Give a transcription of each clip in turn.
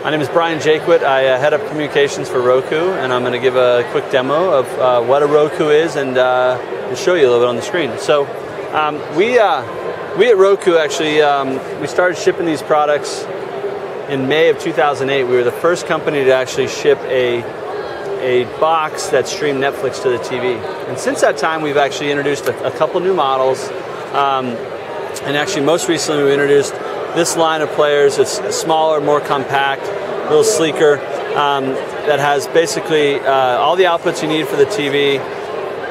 My name is Brian Jaquet. I head up communications for Roku, and I'm going to give a quick demo of what a Roku is and show you a little bit on the screen. So we at Roku actually, we started shipping these products in May of 2008. We were the first company to actually ship a box that streamed Netflix to the TV. And since that time, we've actually introduced a couple new models. And actually, most recently, we introduced this line of players. It's smaller, more compact, a little sleeker, that has basically all the outputs you need for the TV.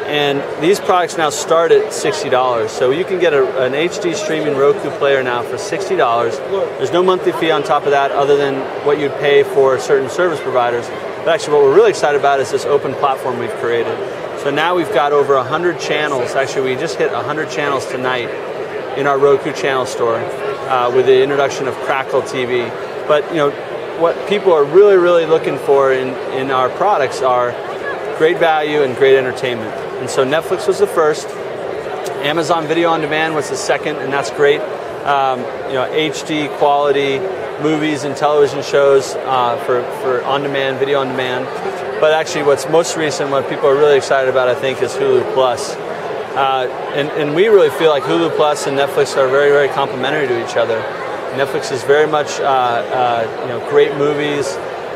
And these products now start at $60. So you can get an HD streaming Roku player now for $60. There's no monthly fee on top of that other than what you'd pay for certain service providers. But actually what we're really excited about is this open platform we've created. So now we've got over 100 channels. Actually, we just hit 100 channels tonight in our Roku channel store with the introduction of Crackle TV. But you know, what people are really looking for in our products are great value and great entertainment. And so Netflix was the first. Amazon Video on Demand was the second, and that's great. You know, HD quality movies and television shows for on-demand, video on demand. But actually what's most recent, what people are really excited about, I think, is Hulu Plus. And we really feel like Hulu Plus and Netflix are very complementary to each other. Netflix is very much you know, great movies,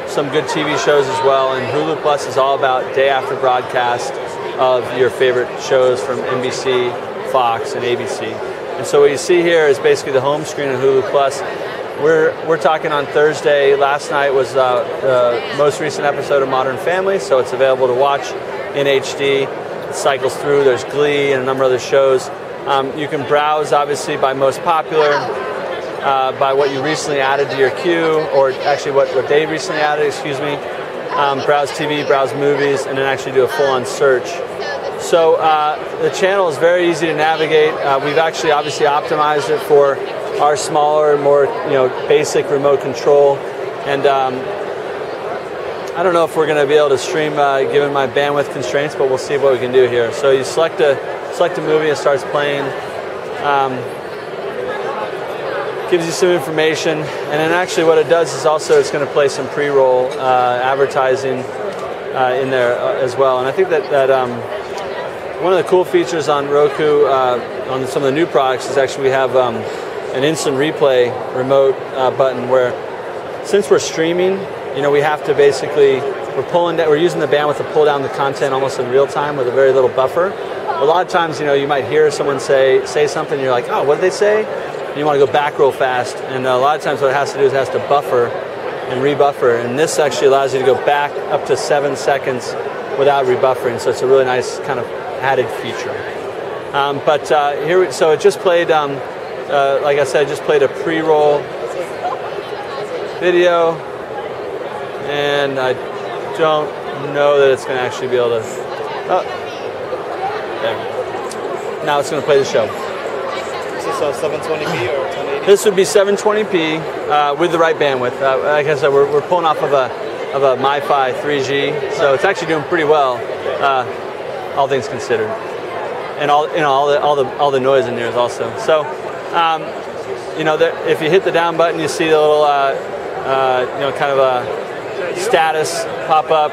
some good TV shows as well, and Hulu Plus is all about day after broadcast of your favorite shows from NBC, Fox, and ABC. And so what you see here is basically the home screen of Hulu Plus. We're talking on Thursday. Last night was the most recent episode of Modern Family, so it's available to watch in HD. It cycles through. There's Glee and a number of other shows. You can browse, obviously, by most popular, by what you recently added to your queue, or actually what they recently added, excuse me. Browse TV, browse movies, and then actually do a full-on search. So the channel is very easy to navigate. We've actually obviously optimized it for our smaller, more basic remote control. And I don't know if we're going to be able to stream given my bandwidth constraints, but we'll see what we can do here. So you select a movie, it starts playing. Gives you some information, and then actually what it does is also it's going to play some pre-roll advertising in there as well. And I think that one of the cool features on Roku, on some of the new products, is actually we have an instant replay remote button where, since we're streaming, we have to basically, we're using the bandwidth to pull down the content almost in real time with a very little buffer. A lot of times, you might hear someone say something, and you're like, oh, what did they say? And you want to go back real fast, and a lot of times what it has to do is it has to buffer and rebuffer, and this actually allows you to go back up to 7 seconds without rebuffering, so it's a really nice kind of added feature. So it just played, like I said, just played a pre-roll video, and I don't know that it's going to actually be able to, there. Now it's going to play the show. Is this 720p or 1080? This would be 720p with the right bandwidth. Like I said, we're pulling off of a MiFi 3G, so it's actually doing pretty well, all things considered, and all the noise in there is also. So, if you hit the down button, you see the little kind of a status pop up.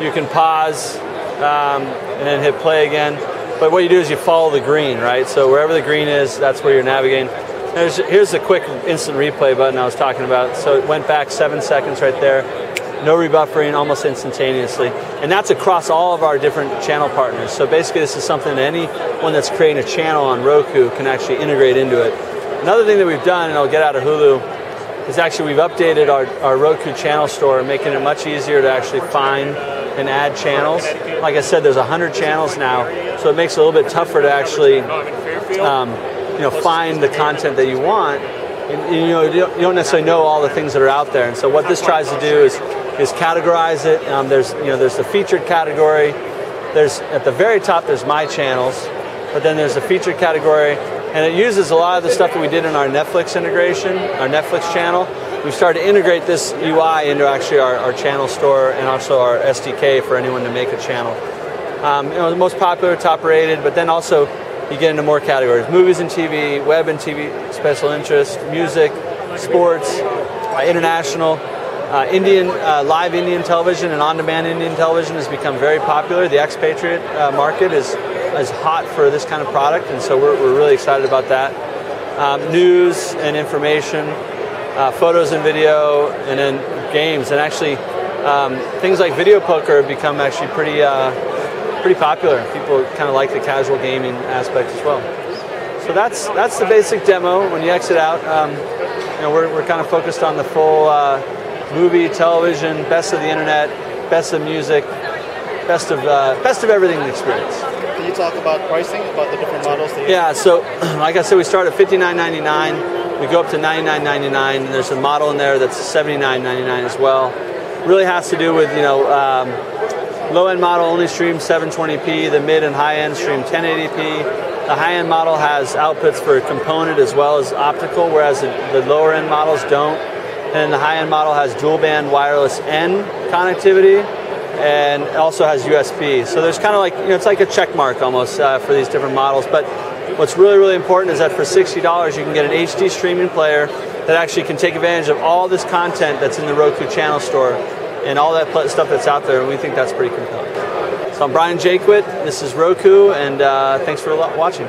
You can pause and then hit play again. But what you do is you follow the green, right? So wherever the green is, that's where you're navigating. Here's the quick instant replay button I was talking about. So it went back 7 seconds right there. No rebuffering, almost instantaneously. And that's across all of our different channel partners. So basically this is something that anyone that's creating a channel on Roku can actually integrate into it. Another thing that we've done, and I'll get out of Hulu, is actually we've updated our Roku channel store, making it much easier to actually find and add channels. Like I said, there's 100 channels now, so it makes it a little bit tougher to actually find the content that you want. And, you don't necessarily know all the things that are out there. And so what this tries to do is categorize it. There's the featured category. There's at the very top there's my channels, but then there's a featured category, and it uses a lot of the stuff that we did in our Netflix integration, our Netflix channel. We've started to integrate this UI into actually our channel store and also our SDK for anyone to make a channel. The most popular, top rated, but then also you get into more categories: movies and TV, web and TV, special interest, music, sports, international. Live Indian television and on-demand Indian television has become very popular. The expatriate market is hot for this kind of product, and so we're really excited about that. News and information, photos and video, and then games. And actually, things like video poker have become actually pretty popular. People kind of like the casual gaming aspect as well. So that's the basic demo. When you exit out, we're kind of focused on the full movie, television, best of the internet, best of music, best of everything experience. Can you talk about pricing, about the different models? Yeah, so like I said, we start at $59.99. We go up to $99.99, and there's a model in there that's $79.99 as well. Really has to do with low-end model only streams 720p. The mid and high-end stream 1080p. The high-end model has outputs for component as well as optical, whereas the lower-end models don't. And the high-end model has dual-band wireless N connectivity, and it also has USB. So there's kind of like, it's like a check mark almost for these different models. But what's really, really important is that for $60, you can get an HD streaming player that actually can take advantage of all this content that's in the Roku channel store and all that stuff that's out there, and we think that's pretty compelling. So I'm Brian Jaquet, this is Roku, and thanks for watching.